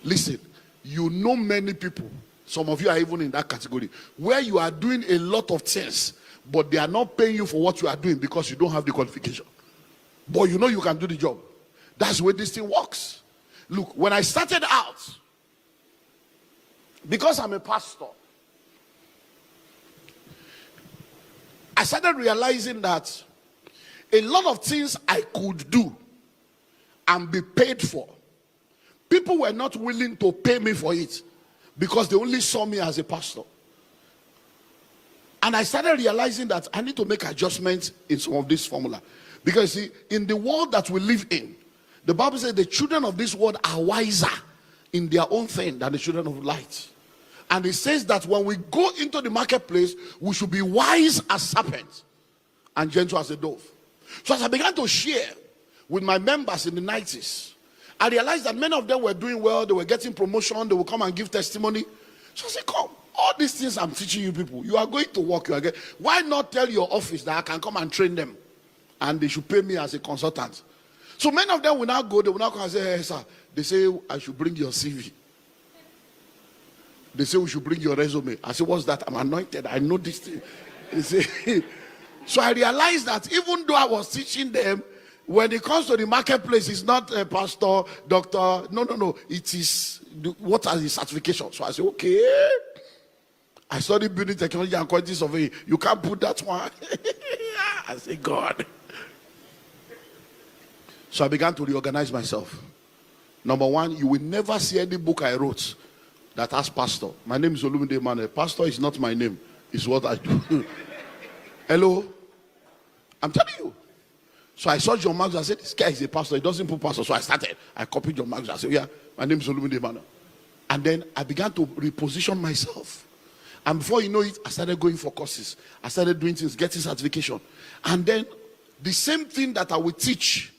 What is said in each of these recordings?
Listen, you know many people, some of you are even in that category, where you are doing a lot of things, but they are not paying you for what you are doing because you don't have the qualification. But you know you can do the job. That's the way this thing works. Look, when I started out, because I'm a pastor, I started realizing that a lot of things I could do and be paid for, people were not willing to pay me for it because they only saw me as a pastor. And I started realizing that I need to make adjustments in some of this formula. Because see, in the world that we live in, the Bible says the children of this world are wiser in their own thing than the children of light. And it says that when we go into the marketplace, we should be wise as serpents and gentle as a dove. So as I began to share with my members in the 90s, I realized that many of them were doing well. They were getting promotion. They would come and give testimony. So I said, come, all these things I'm teaching you people, you are going to work. Why not tell your office that I can come and train them? And they should pay me as a consultant. So many of them will now go. They will now come and say, hey, sir. They say, I should bring your CV. They say, we should bring your resume. I say, what's that? I'm anointed. I know this thing. They say, so I realized that even though I was teaching them, when it comes to the marketplace, it's not a pastor, doctor. No. It is, what are the certifications? So I say, okay. I studied building technology and quality surveying. You can't put that one. I say, God. So I began to reorganize myself. Number one, you will never see any book I wrote that has pastor. My name is Olumide Emmanuel. Pastor is not my name. It's what I do. Hello? I'm telling you. So I saw John Maxwell. I said, this guy is a pastor. He doesn't put pastor. So I started. I copied John Maxwell. I said, yeah, my name is Olumide Emmanuel. And then I began to reposition myself. And before you know it, I started going for courses. I started doing things, getting certification. And then the same thing that I would teach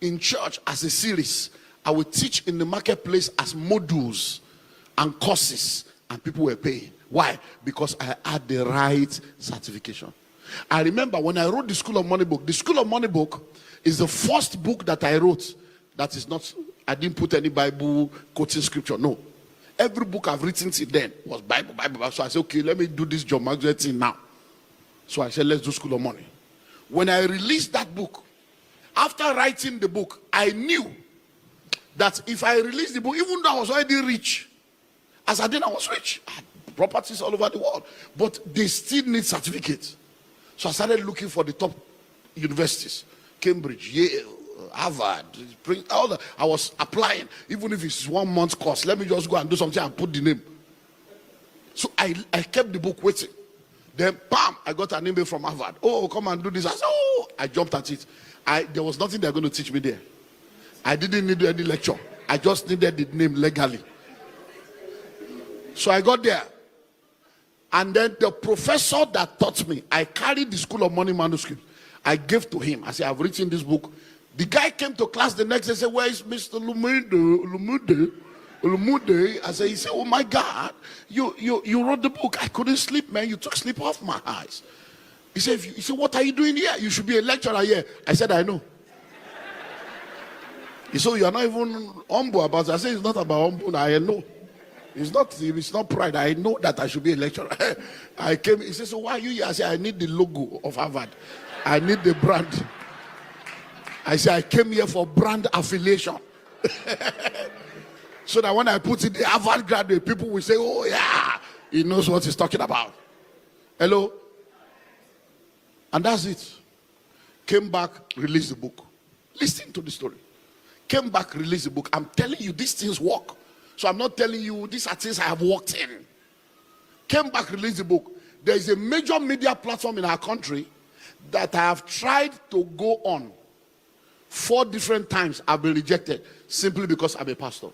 in church as a series, I would teach in the marketplace as modules and courses, and people were paying. Why? Because I had the right certification. I remember when I wrote the School of Money book. The School of Money book is the first book that I wrote that is not, I didn't put any Bible quoting scripture. No. Every book I've written till then was Bible. So I said, okay, let me do this John Maxwell thing now. So I said, let's do School of Money. When I released that book, after writing the book, I knew that if I released the book, even though I was already rich, as I did, I was rich. I had properties all over the world. But they still need certificates. So I started looking for the top universities. Cambridge, Yale, Harvard, all that. I was applying. Even if it's 1 month course, let me just go and do something and put the name. So I kept the book waiting. Then, bam, I got an email from Harvard. Oh, come and do this. I said, oh, I jumped at it. There was nothing they're going to teach me there. I didn't need any lecture. I just needed the name legally. So I got there. And then the professor that taught me, I carried the School of Money manuscript. I gave to him. I said, I've written this book. The guy came to class the next day and said, where is Mr. Olumide? I said, he said, oh my God, you wrote the book. I couldn't sleep, man. You took sleep off my eyes. He said, what are you doing here? You should be a lecturer here. I said, I know. He said, you are not even humble about it. I said, it's not about humble. I know. It's not pride. I know that I should be a lecturer. I came. He said, so why are you here? I said, I need the logo of Harvard. I need the brand. I said, I came here for brand affiliation. So that when I put it, the Harvard graduate, people will say, oh yeah, he knows what he's talking about. Hello? And that's it. Came back, released the book. Listen to the story. Came back, released the book. I'm telling you, these things work. So I'm not telling you, these are things I have worked in. Came back, released the book. There is a major media platform in our country that I have tried to go on. 4 different times I've been rejected simply because I'm a pastor.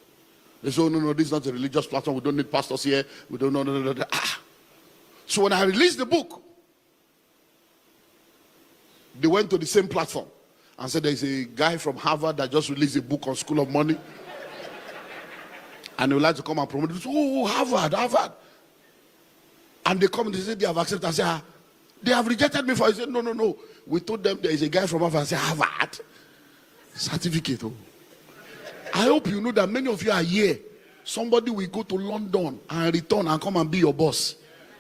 They say, oh, no, this is not a religious platform. We don't need pastors here. We don't know. No. So when I released the book, they went to the same platform and said, there's a guy from Harvard that just released a book on School of Money. And they would like to come and promote it. Oh, Harvard. And they come and they say they have accepted. I say, they have rejected me for it. I said, no. We told them there is a guy from Harvard. I said, Harvard? Certificate. Oh. I hope you know that many of you are here Somebody will go to London and return and come and be your boss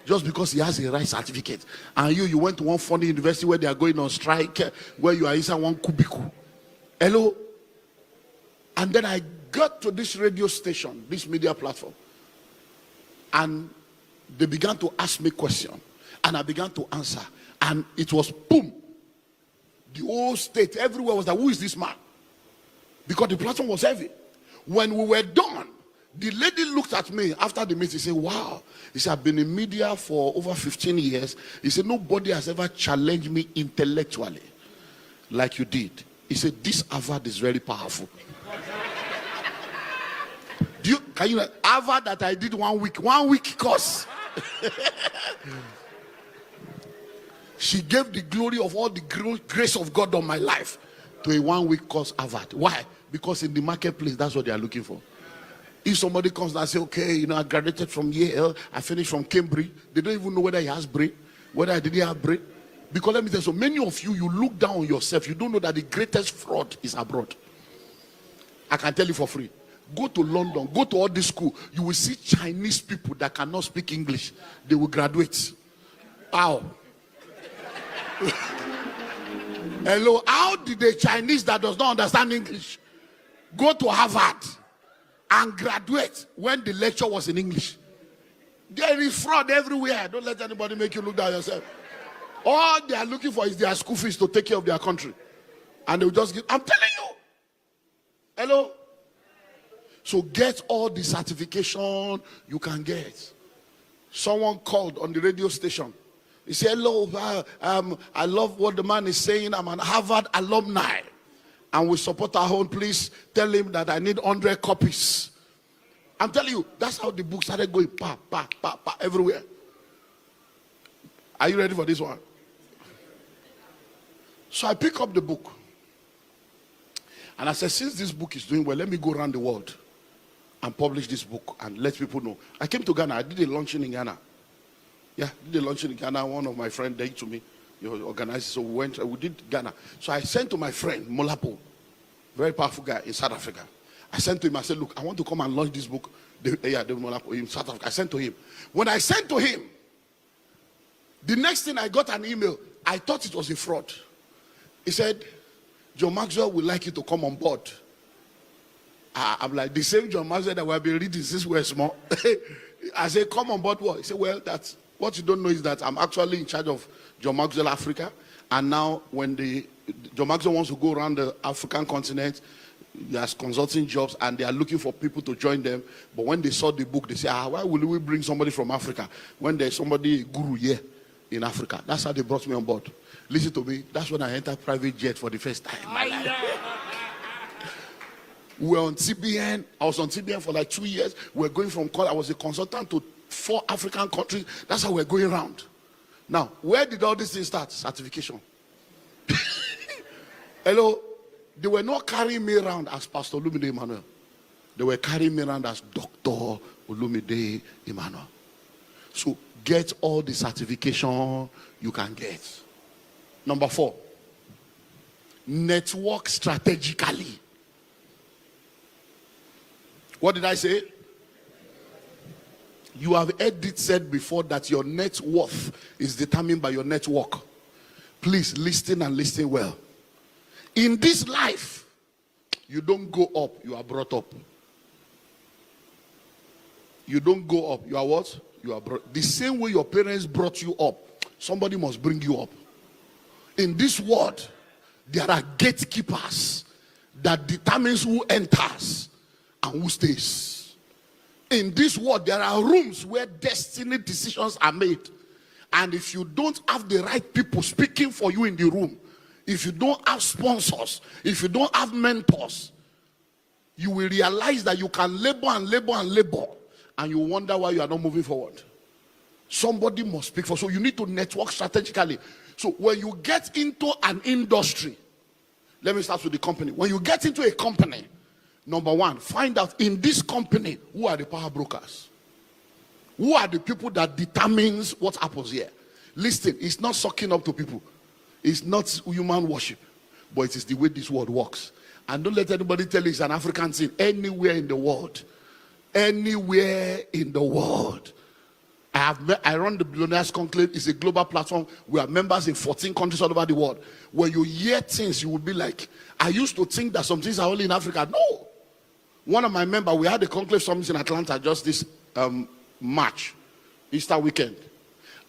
just because he has a right certificate. And you went to one funny university where they are going on strike, where you are inside one cubicle. Hello? And then I got to this radio station, this media platform, and they began to ask me questions, and I began to answer, and it was boom. The whole state, everywhere was like, who is this man? Because the platform was heavy. When we were done, the lady looked at me after the meeting. He said, wow. He said, I've been in media for over 15 years. He said, nobody has ever challenged me intellectually like you did. He said, this Harvard is very powerful. Can you Harvard that I did 1 week course? She gave the glory of all the grace of God on my life to a 1 week course Harvard. Why? Because in the marketplace, that's what they are looking for. If somebody comes and says, okay, I graduated from Yale, I finished from Cambridge, they don't even know whether he has brain, whether I didn't have brain. Because let me tell you, so many of you look down on yourself. You don't know that the greatest fraud is abroad. I can tell you for free. Go to London, go to all this school. You will see Chinese people that cannot speak English. They will graduate. How? Hello, how did the Chinese that does not understand English go to Harvard and graduate when the lecture was in English? There is fraud everywhere. Don't let anybody make you look down yourself. All they are looking for is their school fees to take care of their country. And they will just give, I'm telling you. Hello? So get all the certification you can get. Someone called on the radio station. He said, hello, I love what the man is saying. I'm an Harvard alumni. And we support our own. Please tell him that I need 100 copies. I'm telling you, that's how the book started going, everywhere. Are you ready for this one? So I pick up the book. And I said, since this book is doing well, let me go around the world and publish this book and let people know. I came to Ghana. I did a launching in Ghana. Yeah, did a launching in Ghana. One of my friends there to me. He organized, so we did Ghana. So I sent to my friend, Molapo, very powerful guy in South Africa. I sent to him, I said, look, I want to come and launch this book. The Molapo in South Africa. I sent to him. When I sent to him, the next thing I got an email, I thought it was a fraud. He said, John Maxwell would like you to come on board. I'm like, the same John Maxwell that we have been reading since we were small. I said, come on board what? He said, well, that's what you don't know is that I'm actually in charge of John Maxwell Africa. And now when John Maxwell wants to go around the African continent, he has consulting jobs and they are looking for people to join them. But when they saw the book, they say, why will we bring somebody from Africa when there's somebody guru here in Africa? That's how they brought me on board. Listen to me, that's when I entered private jet for the first time in my life. We were on TBN. I was on TBN for like 2 years. We were going from I was a consultant to 4 African countries. That's how we're going around. Now, where did all this thing start? Certification. Hello? They were not carrying me around as Pastor Olumide Emmanuel. They were carrying me around as Dr. Olumide Emmanuel. So get all the certification you can get. Number 4, network strategically. What did I say? You have heard it said before that your net worth is determined by your network. Please listen and listen well. In this life, you don't go up, you are brought up. You don't go up, you are what? You are brought. The same way your parents brought you up, somebody must bring you up. In this world, there are gatekeepers that determines who enters and who stays. In this world, there are rooms where destiny decisions are made. And if you don't have the right people speaking for you in the room, if you don't have sponsors, if you don't have mentors, you will realize that you can labor and labor and labor, and you wonder why you are not moving forward. Somebody must speak for. So you need to network strategically. So when you get into an industry, let me start with the company. When you get into a company, number 1, find out in this company, who are the power brokers? Who are the people that determines what happens here? Listen, it's not sucking up to people. It's not human worship. But it is the way this world works. And don't let anybody tell you it's an African thing. Anywhere in the world, Anywhere in the world. I run the Billionaires Conclave. It's a global platform. We are members in 14 countries all over the world. When you hear things, you will be like, I used to think that some things are only in Africa. No. One of my members, we had a Conclave summit in Atlanta just this March, Easter weekend.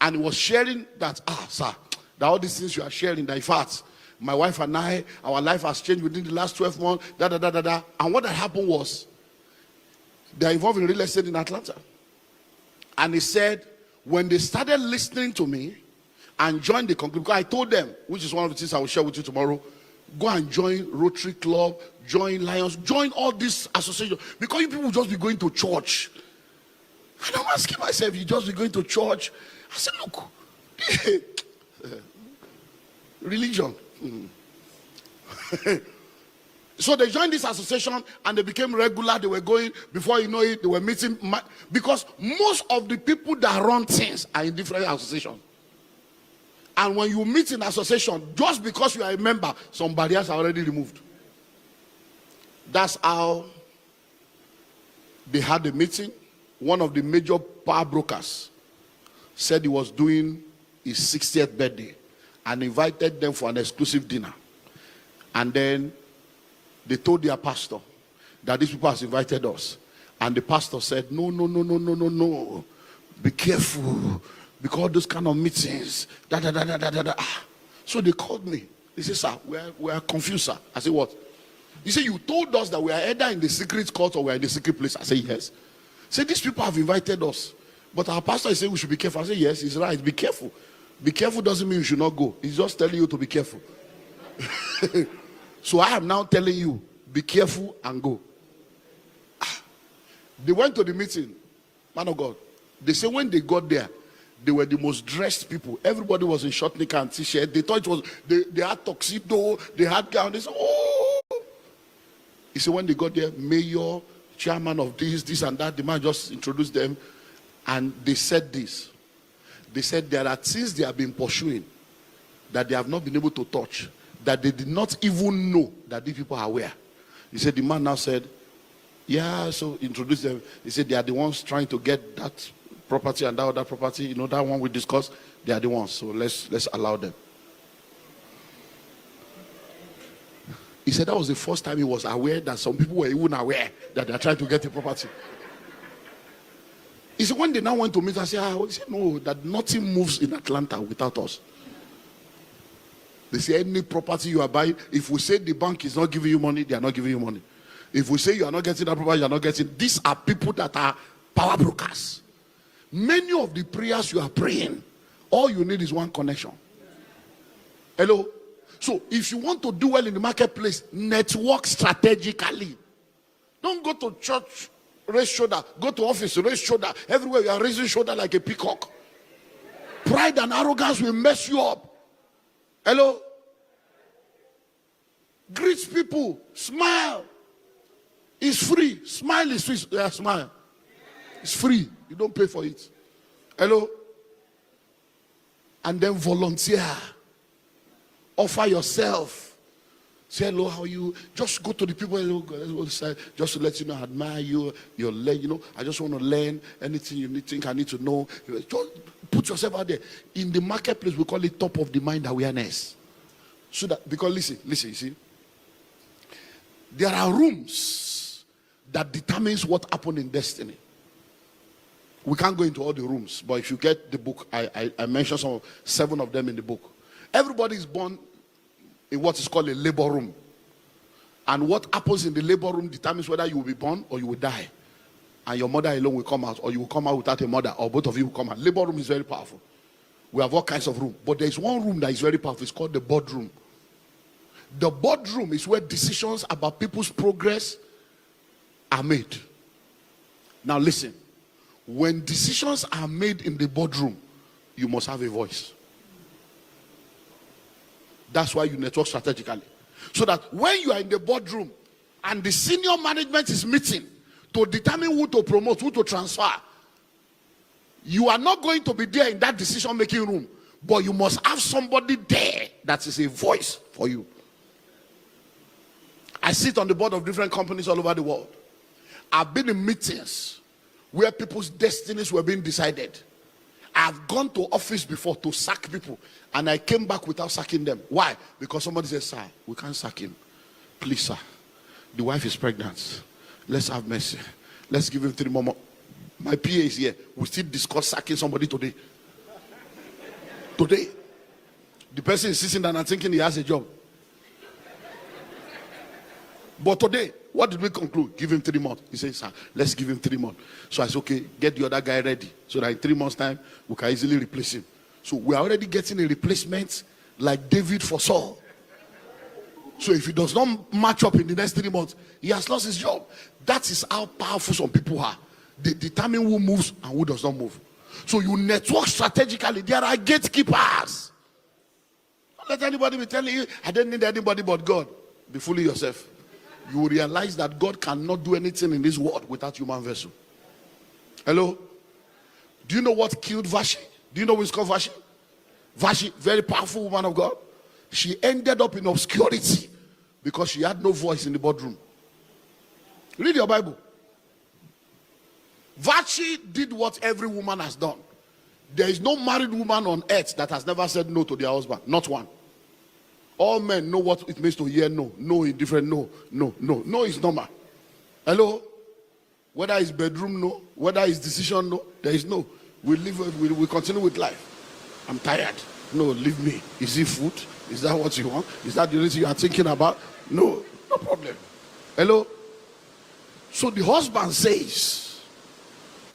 And he was sharing that, sir, that all these things you are sharing, that in fact, my wife and I, our life has changed within the last 12 months, And what had happened was, they are involved in real estate in Atlanta. And he said, when they started listening to me and joined the Conclave, because I told them, which is one of the things I will share with you tomorrow, go and join Rotary Club, join Lions, join all these associations. Because you people will just be going to church. And I'm asking myself, you just be going to church? I said, look, religion. So they joined this association and they became regular. They were going, before you know it, they were meeting. Because most of the people that run things are in different associations. And when you meet in association, just because you are a member, some barriers are already removed. That's how they had a meeting. One of the major power brokers said he was doing his 60th birthday and invited them for an exclusive dinner. And then they told their pastor that these people has invited us. And the pastor said, no. Be careful. Because those kind of meetings, So they called me. They said, sir, we are confused, sir. I said, what? He said, you told us that we are either in the secret court or we are in the secret place. I said, yes. He said, these people have invited us. But our pastor is saying we should be careful. I said, yes, he's right. Be careful. Be careful doesn't mean you should not go. He's just telling you to be careful. So I am now telling you, be careful and go. They went to the meeting. Man of God. They say when they got there, they were the most dressed people. Everybody was in short knicker and t-shirt. They thought it was, they had tuxedo, they had gown. They said, oh. He said when they got there, mayor, chairman of this and that, the man just introduced them. And they said this. They said there are things they have been pursuing that they have not been able to touch, that they did not even know that these people are aware. He said, the man now said, yeah, so introduce them. He said, they are the ones trying to get that property and that other property. You know, that one we discussed, they are the ones. So let's allow them. He said that was the first time he was aware that some people were even aware that they are trying to get the property. He said, when they now went to meet, I said, he said, no, that nothing moves in Atlanta without us. They say any property you are buying, if we say the bank is not giving you money, they are not giving you money. If we say you are not getting that property, you are not getting. These are people that are power brokers. Many of the prayers you are praying, all you need is one connection. Hello? So if you want to do well in the marketplace, network strategically. Don't go to church, raise shoulder. Go to office, raise shoulder. Everywhere you are raising shoulder like a peacock. Pride and arrogance will mess you up. Hello? Greet people. Smile. It's free. Smile is free. Yeah, smile. It's free. You don't pay for it. Hello? And then volunteer. Offer yourself. Say hello, how are you? Just go to the people, just to let you know, I admire you, your leg, you know, I just want to learn anything you think I need to know. Just put yourself out there. In the marketplace, we call it top of the mind awareness. So that, because listen, you see, there are rooms that determines what happened in destiny. We can't go into all the rooms, but if you get the book, I mentioned 7 of them in the book. Everybody is born in what is called a labor room. And what happens in the labor room determines whether you will be born or you will die. And your mother alone will come out, or you will come out without a mother, or both of you will come out. Labor room is very powerful. We have all kinds of rooms. But there is one room that is very powerful. It's called the boardroom. The boardroom is where decisions about people's progress are made. Now listen. When decisions are made in the boardroom, you must have a voice. That's why you network strategically. So that when you are in the boardroom and the senior management is meeting to determine who to promote, who to transfer, you are not going to be there in that decision-making room, but you must have somebody there that is a voice for you. I sit on the board of different companies all over the world. I've been in meetings where people's destinies were being decided. I've gone to office before to sack people, and I came back without sacking them. Why? Because somebody said, sir, we can't sack him. Please, sir, the wife is pregnant. Let's have mercy. Let's give him 3 more months. My PA is here. We still discuss sacking somebody today. Today. The person is sitting down and thinking he has a job. But today, what did we conclude? Give him 3 months. He says, sir, let's give him 3 months. So I said, okay, get the other guy ready. So that in 3 months' time, we can easily replace him. So we are already getting a replacement like David for Saul. So if he does not match up in the next 3 months, he has lost his job. That is how powerful some people are. They determine who moves and who does not move. So you network strategically. There are gatekeepers. Don't let anybody be telling you, I don't need anybody but God. Be fooling yourself. You will realize that God cannot do anything in this world without human vessel. Hello? Do you know what killed Vashti? Do you know who is called Vashti? Vashti, very powerful woman of God. She ended up in obscurity because she had no voice in the boardroom. Read your Bible. Vashti did what every woman has done. There is no married woman on earth that has never said no to their husband. Not one. All men know what it means to hear no. No is different. No. No is normal. Hello? Whether it's bedroom no, whether it's decision no, there is no. We continue with life. I'm tired. No, leave me. Is it food? Is that what you want? Is that the only thing you are thinking about? No problem. Hello? So the husband says,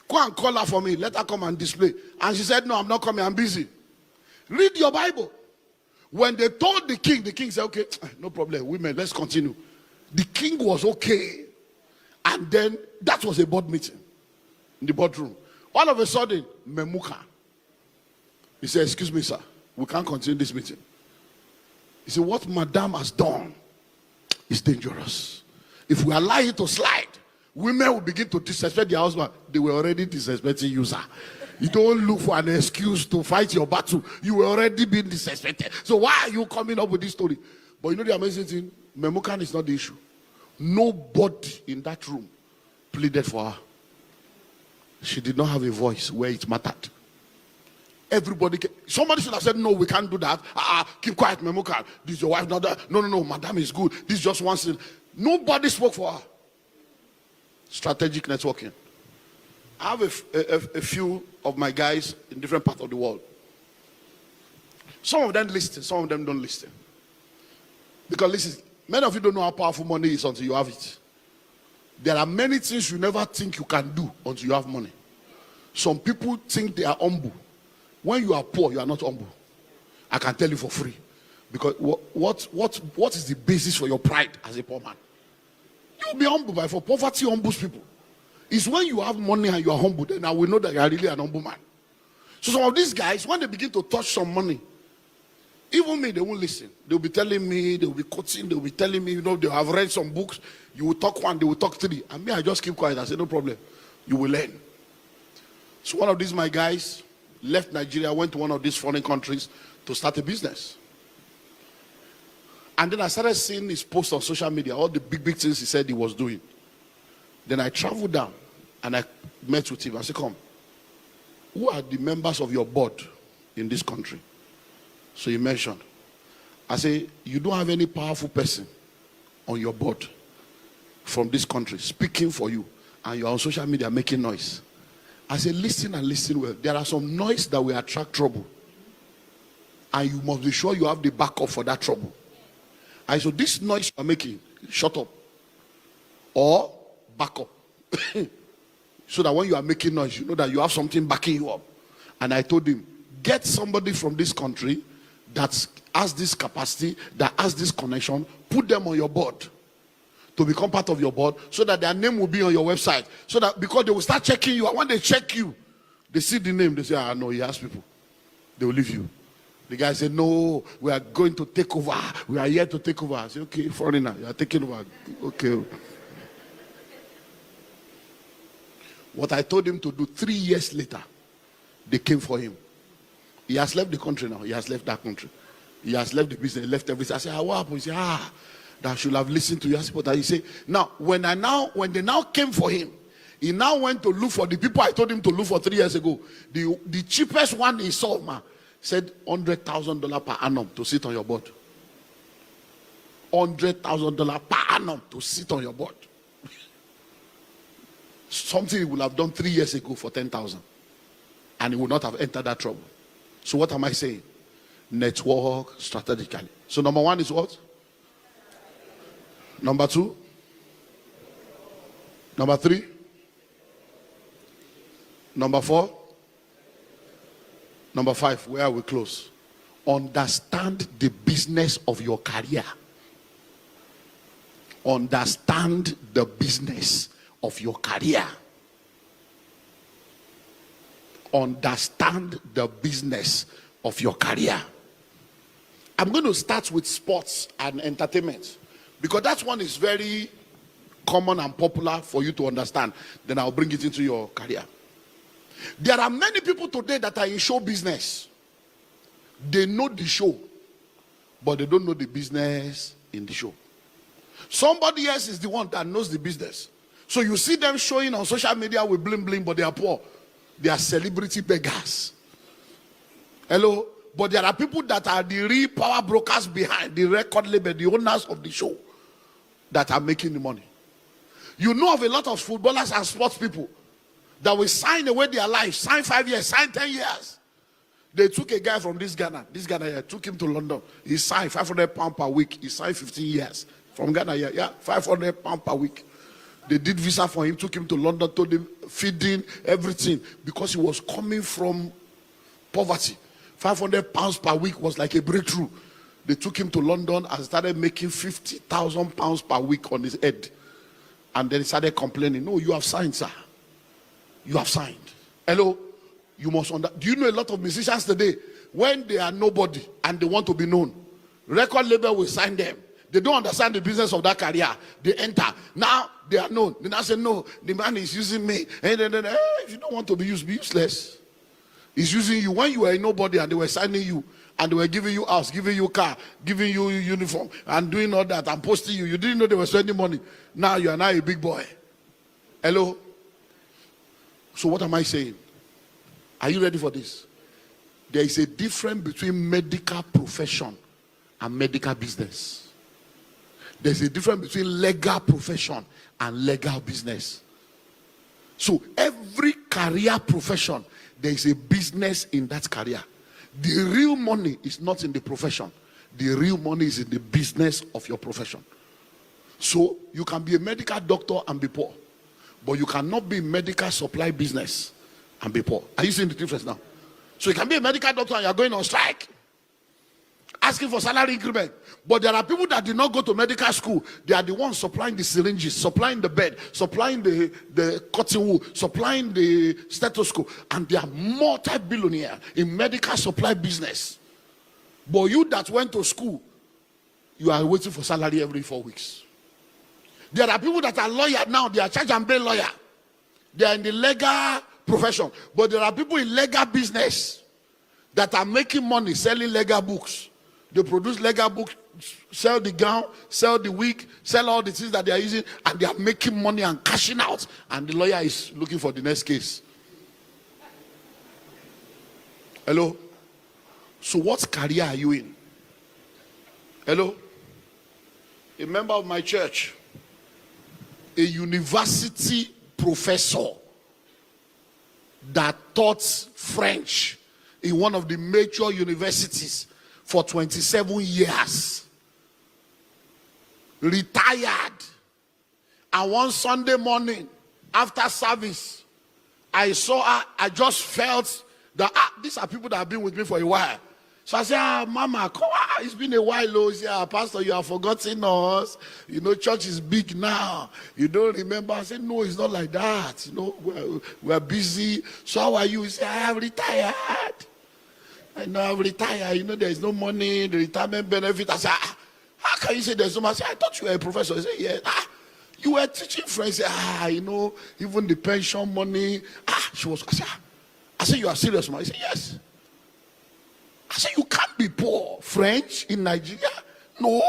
go and call her for me. Let her come and display. And she said, no, I'm not coming. I'm busy. Read your Bible. When they told the king said, okay, no problem. Women, let's continue. The king was okay. And then that was a board meeting in the boardroom. All of a sudden, Memuka. He said, excuse me, sir. We can't continue this meeting. He said, what madam has done is dangerous. If we allow it to slide, women will begin to disrespect their husband. They were already disrespecting you, sir. You don't look for an excuse to fight your battle. You were already being disrespected. So why are you coming up with this story? But you know the amazing thing? Memukan is not the issue. Nobody in that room pleaded for her. She did not have a voice where it mattered. Everybody somebody should have said, no, we can't do that. Keep quiet, Memukan. This is your wife, not that. No, madam is good. This is just one thing. Nobody spoke for her. Strategic networking. I have a few of my guys in different parts of the world. Some of them listen, some of them don't listen. Because listen, many of you don't know how powerful money is until you have it. There are many things you never think you can do until you have money. Some people think they are humble. When you are poor, you are not humble. I can tell you for free. Because what is the basis for your pride as a poor man? You will be humble, but for poverty humbles people. It's when you have money and you are humble, then I will know that you are really an humble man. So some of these guys, when they begin to touch some money, even me, they won't listen. They'll be telling me, they'll be quoting, they'll be telling me, they have read some books. You will talk one, they will talk three. And me, I just keep quiet. I say, no problem. You will learn. So one of these, my guys, left Nigeria, went to one of these foreign countries to start a business. And then I started seeing his posts on social media, all the big things he said he was doing. Then I traveled down and I met with him. I said, come, who are the members of your board in this country? So he mentioned. I said, you don't have any powerful person on your board from this country speaking for you, and you're on social media making noise. I said, listen and listen well. There are some noise that will attract trouble. And you must be sure you have the backup for that trouble. I said, this noise you're making, shut up. Or back up. So that when you are making noise, you know that you have something backing you up. And I told him, get somebody from this country that has this capacity, that has this connection, put them on your board to become part of your board, so that their name will be on your website. So that because they will start checking you, and when they check you, they see the name, they say, no, he has people. They will leave you. The guy said, no, we are going to take over. We are here to take over. I said, okay, foreigner, you are taking over. Okay. What I told him to do 3 years later, they came for him. He has left the country now. He has left that country. He has left the business, left everything. I said, what happened? He said, that I should have listened to you. But he say, now when they now came for him, he now went to look for the people I told him to look for 3 years ago. The cheapest one he saw, man, said $100,000 per annum to sit on your board. $100,000 per annum to sit on your board. Something he would have done 3 years ago for 10,000, and he would not have entered that trouble. So what am I saying? Network strategically. So number one is what? Number two? Number three? Number four? Number five, where are we close? Understand the business of your career. Understand the business of your career. Understand the business of your career. I'm going to start with sports and entertainment, because that one is very common and popular for you to understand. Then I'll bring it into your career. There are many people today that are in show business. They know the show, but they don't know the business in the show. Somebody else is the one that knows the business. So you see them showing on social media with bling bling, but they are poor. They are celebrity beggars. Hello? But there are people that are the real power brokers behind the record label, the owners of the show, that are making the money. You know of a lot of footballers and sports people that will sign away their life, sign 5 years, sign 10 years. They took a guy from this Ghana here, took him to London. He signed £500 per week. He signed 15 years. From Ghana here, yeah, £500 per week. They did visa for him, took him to London, told him feeding, everything, because he was coming from poverty. £500 per week was like a breakthrough. They took him to London and started making £50,000 per week on his head. And then he started complaining, no, you have signed, sir. You have signed. Hello? You must understand. Do you know a lot of musicians today, when they are nobody and they want to be known, record label will sign them. They don't understand the business of that career. They enter. Now they are known. They now say, no, the man is using me. And then, if you don't want to be used, be useless. He's using you. When you were a nobody and they were signing you, and they were giving you house, giving you car, giving you uniform, and doing all that, and posting you. You didn't know they were spending money. Now you are now a big boy. Hello? So what am I saying? Are you ready for this? There is a difference between medical profession and medical business. There's a difference between legal profession and legal business. So every career profession, there is a business in that career. The real money is not in the profession. The real money is in the business of your profession. So you can be a medical doctor and be poor, but you cannot be medical supply business and be poor. Are you seeing the difference now? So you can be a medical doctor and you are going on strike, asking for salary increment. But there are people that did not go to medical school. They are the ones supplying the syringes, supplying the bed, supplying the cotton wool, supplying the stethoscope. And they are multi-billionaires in medical supply business. But you that went to school, you are waiting for salary every 4 weeks. There are people that are lawyers now. They are charge and bail lawyer. They are in the legal profession. But there are people in legal business that are making money selling legal books. They produce legal books, sell the gown, sell the wig, sell all the things that they are using, and they are making money and cashing out. And the lawyer is looking for the next case. Hello? So what career are you in? Hello? A member of my church, a university professor that taught French in one of the major universities for 27 years, retired. And one Sunday morning after service, I saw her. I just felt that these are people that have been with me for a while. So I said, Mama, come on. It's been a while. Oh, yeah, Pastor, you have forgotten us. You know, church is big now. You don't remember. I said, no, it's not like that. You know, we're busy. So how are you? He said, I have retired. I know I've retired. You know, there's no money, the retirement benefit. I said, how can you say there's no money? I said, I thought you were a professor. He said, yeah. You were teaching French. I said, you know, even the pension money. I said, you are serious, man? He said, yes. I said, you can't be poor. French in Nigeria? No.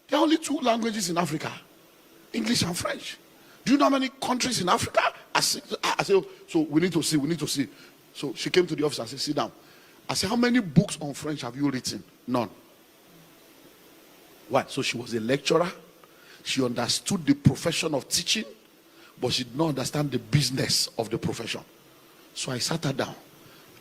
There are only 2 languages in Africa, English and French. Do you know how many countries in Africa? I said, so we need to see. So she came to the office and said, sit down. I said, how many books on French have you written? None. Why? So she was a lecturer. She understood the profession of teaching, but she did not understand the business of the profession. So I sat her down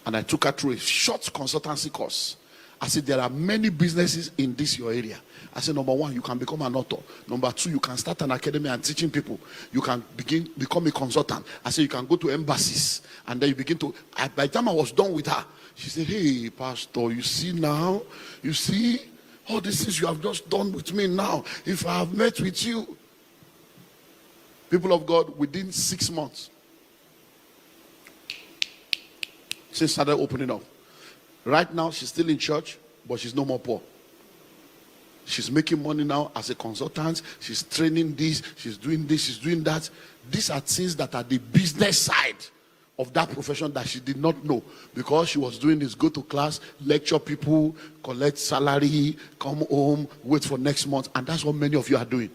and I took her through a short consultancy course. I said, there are many businesses in this your area. I said, number 1, you can become an author. Number 2, you can start an academy and teaching people. You can become a consultant. I said, you can go to embassies. And then you begin to, by the time I was done with her, she said, hey, Pastor, you see now? You see? All these things you have just done with me now. If I have met with you. People of God, within 6 months, she started opening up. Right now, she's still in church, but she's no more poor. She's making money now as a consultant. She's training this, she's doing that. These are things that are the business side of that profession that she did not know. Because she was doing this, go to class, lecture people, collect salary, come home, wait for next month. And that's what many of you are doing.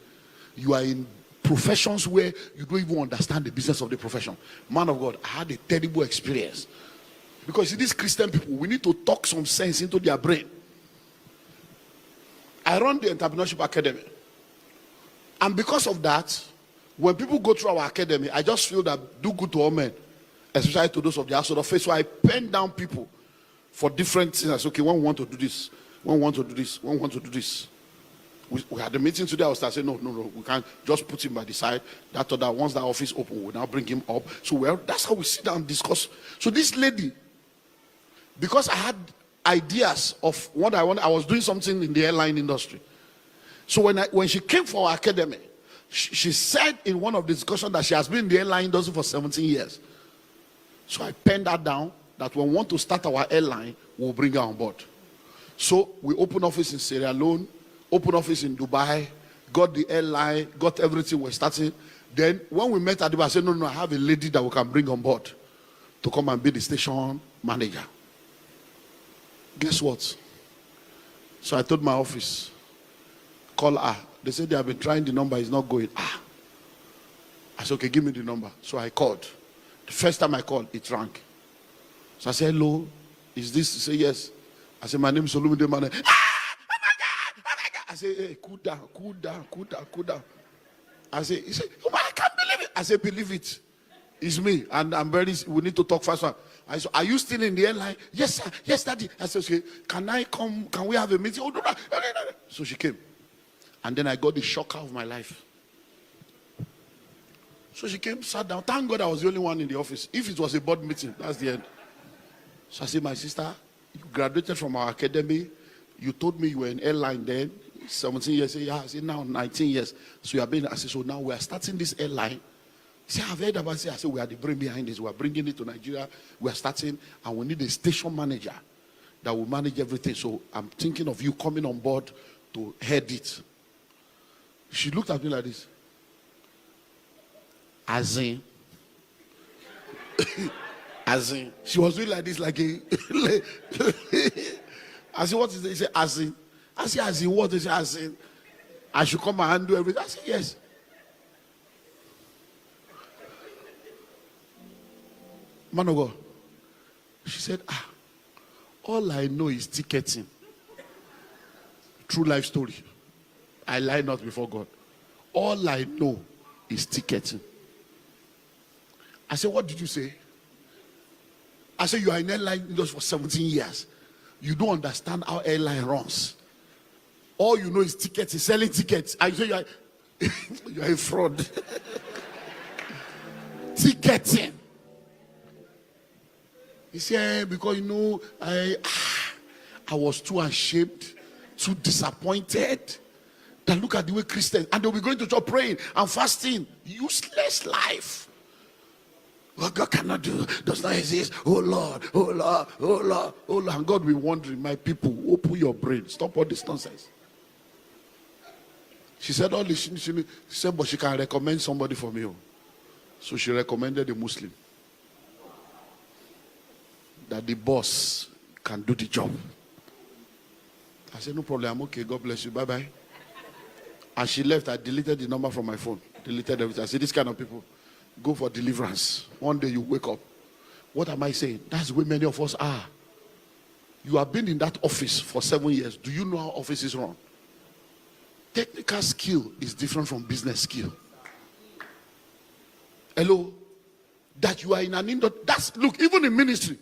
You are in professions where you don't even understand the business of the profession. Man of God, I had a terrible experience. Because see, these Christian people, we need to talk some sense into their brain. I run the Entrepreneurship Academy. And because of that, when people go through our academy, I just feel that do good to all men, especially to those of the household of faith. So I pen down people for different things. I say, okay, one want to do this, one want to do this, one want to do this. We had a meeting today. I was saying, no, we can't just put him by the side. That other, once that office open, we'll now bring him up. So that's how we sit down and discuss. So this lady, because I had ideas of what I wanted, I was doing something in the airline industry. So when she came for our academy, she said in one of the discussions that she has been in the airline industry for 17 years. So I penned that down, that when we want to start our airline, we'll bring her on board. So we opened office in Sierra Leone, opened office in Dubai, got the airline, got everything, we're starting. Then when we met at Dubai, I said, no, I have a lady that we can bring on board to come and be the station manager. Guess what? So I told my office, call her. They said they have been trying the number, it's not going. I said, okay, give me the number. So I called. The first time I called, it rang. So I said, hello, is this? He said, yes. I said, my name is Olumide Emmanuel. Oh my God. I said, hey, cool down. I said, he said, oh my, I can't believe it. I said, believe it. It's me. And we need to talk faster. I said, are you still in the airline? Yes, sir. Yes, daddy. I said, okay, can I come? Can we have a meeting? Oh, no. So she came. And then I got the shocker of my life. So she came, sat down. Thank God I was the only one in the office. If it was a board meeting, that's the end. So I said, my sister, you graduated from our academy. You told me you were in airline then. 17 years. Yeah, I said, now 19 years. So you have been, I said, so now we are starting this airline. He said, I've heard about it. I said, we are the brain behind this. We are bringing it to Nigeria. We are starting, and we need a station manager that will manage everything. So I'm thinking of you coming on board to head it. She looked at me like this. As in. She was doing like this, like a. I said, what is it? He said, as in. I said, as in what? He said, as in. I should come and handle everything. I said, yes. Man of God. She said, all I know is ticketing. True life story. I lie not before God. All I know is ticketing. I said, what did you say? I said, you are in airline industry for 17 years. You don't understand how airline runs. All you know is ticketing, selling tickets. I say you are a fraud. Ticketing. He said, because I was too ashamed, too disappointed. That look at the way Christians, and they'll be going to church praying and fasting. Useless life. What God cannot do does not exist. Oh Lord, oh Lord, oh Lord, oh Lord. And God will be wondering, my people, open your brain. Stop all this nonsense. She said all this. She said, but she can recommend somebody for me. So she recommended a Muslim. That the boss can do the job. I said, no problem, I'm okay. God bless you. Bye-bye. And she left. I deleted the number from my phone. Deleted everything. I said, this kind of people go for deliverance. One day you wake up. What am I saying? That's where many of us are. You have been in that office for 7 years. Do you know how offices run? Technical skill is different from business skill. Hello? That you are in an industry. That's, look, even in ministry.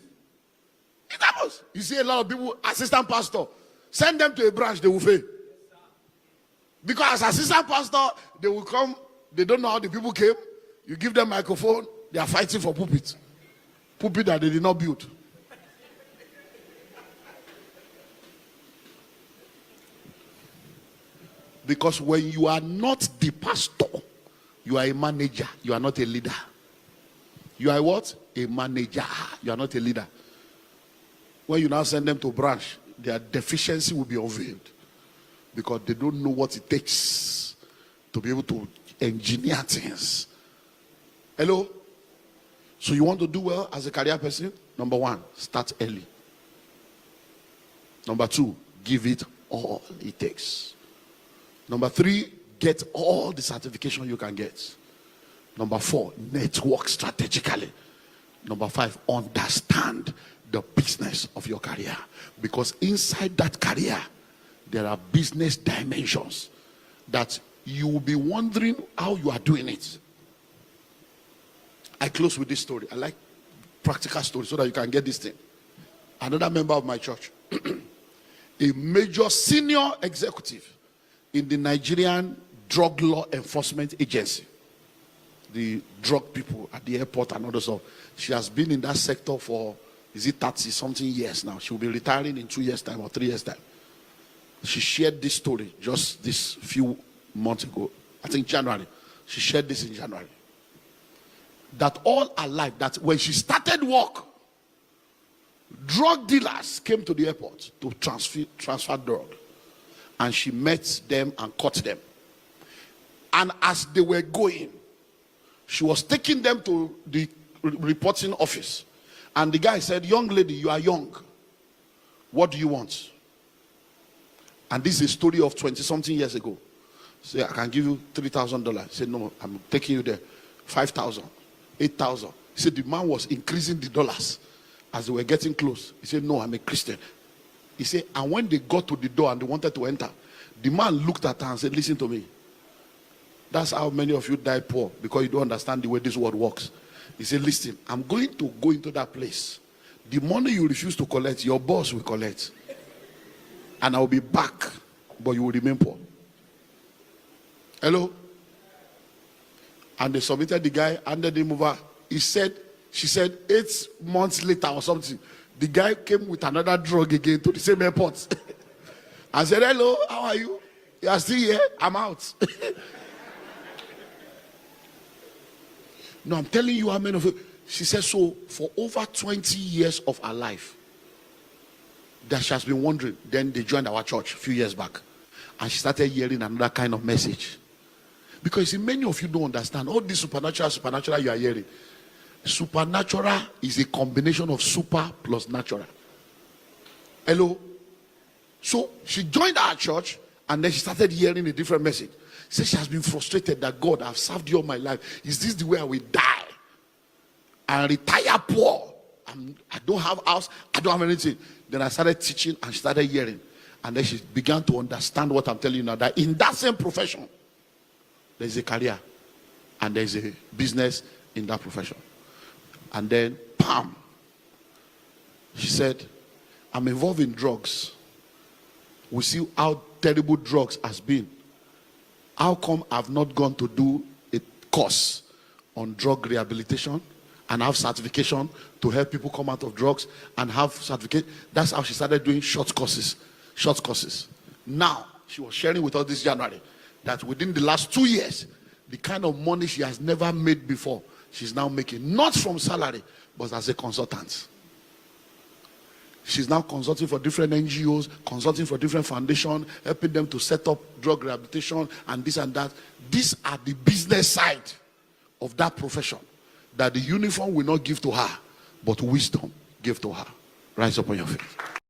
It happens. You see a lot of people, assistant pastor, send them to a branch, they will fail. Because as assistant pastor, they will come, they don't know how the people came. You give them microphone, they are fighting for pulpit. Pulpit that they did not build. Because when you are not the pastor, you are a manager. You are not a leader. You are what? A manager. You are not a leader. When you now send them to branch, their deficiency will be unveiled. Because they don't know what it takes to be able to engineer things. Hello? So you want to do well as a career person? Number one, start early. Number two, give it all it takes. Number three, get all the certification you can get. Number four, network strategically. Number five, understand the business of your career. Because inside that career, there are business dimensions that you will be wondering how you are doing it. I close with this story. I like practical stories so that you can get this thing. Another member of my church, a major senior executive in the Nigerian Drug Law Enforcement Agency, the drug people at the airport and other stuff. She has been in that sector for, is it 30 something years now? She will be retiring in 2 years' time or 3 years' time. She shared this story just this few months ago. I think January. She shared this in January. That all her life, that when she started work, drug dealers came to the airport to transfer drug. And she met them and caught them. And as they were going, she was taking them to the reporting office. And the guy said, young lady, you are young. What do you want? And this is a story of 20-something years ago. Say, I can give you $3,000. He said, no, I'm taking you there. 5,000, 8,000. He said, the man was increasing the dollars as they were getting close. He said, no, I'm a Christian. He said, and when they got to the door and they wanted to enter, the man looked at her and said, listen to me. That's how many of you die poor, because you don't understand the way this world works. He said, listen, I'm going to go into that place. The money you refuse to collect, your boss will collect. And I'll be back, but you will remain poor. Hello? And they submitted the guy, handed him over. She said 8 months later or something, the guy came with another drug again to the same airport. I said, hello, how are you? You are still here? I'm out. No, I'm telling you how many of you. She said, so for over 20 years of her life, that she has been wondering. Then they joined our church a few years back. And she started hearing another kind of message. Because see, many of you don't understand. All this supernatural you are hearing. Supernatural is a combination of super plus natural. Hello? So she joined our church and then she started hearing a different message. She said she has been frustrated that God, I've served you all my life. Is this the way I will die? I retire poor. I don't have house. I don't have anything. Then I started teaching and she started hearing. And then she began to understand what I'm telling you now. That in that same profession, there's a career. And there's a business in that profession. And then, bam. She said, I'm involved in drugs. We see how terrible drugs has been. How come I've not gone to do a course on drug rehabilitation and have certification to help people come out of drugs and have certificate? That's how she started doing short courses. Now, she was sharing with us this January that within the last 2 years, the kind of money she has never made before, she's now making, not from salary, but as a consultant. She's now consulting for different NGOs, consulting for different foundations, helping them to set up drug rehabilitation and this and that. These are the business side of that profession that the uniform will not give to her, but wisdom give to her. Rise up on your feet.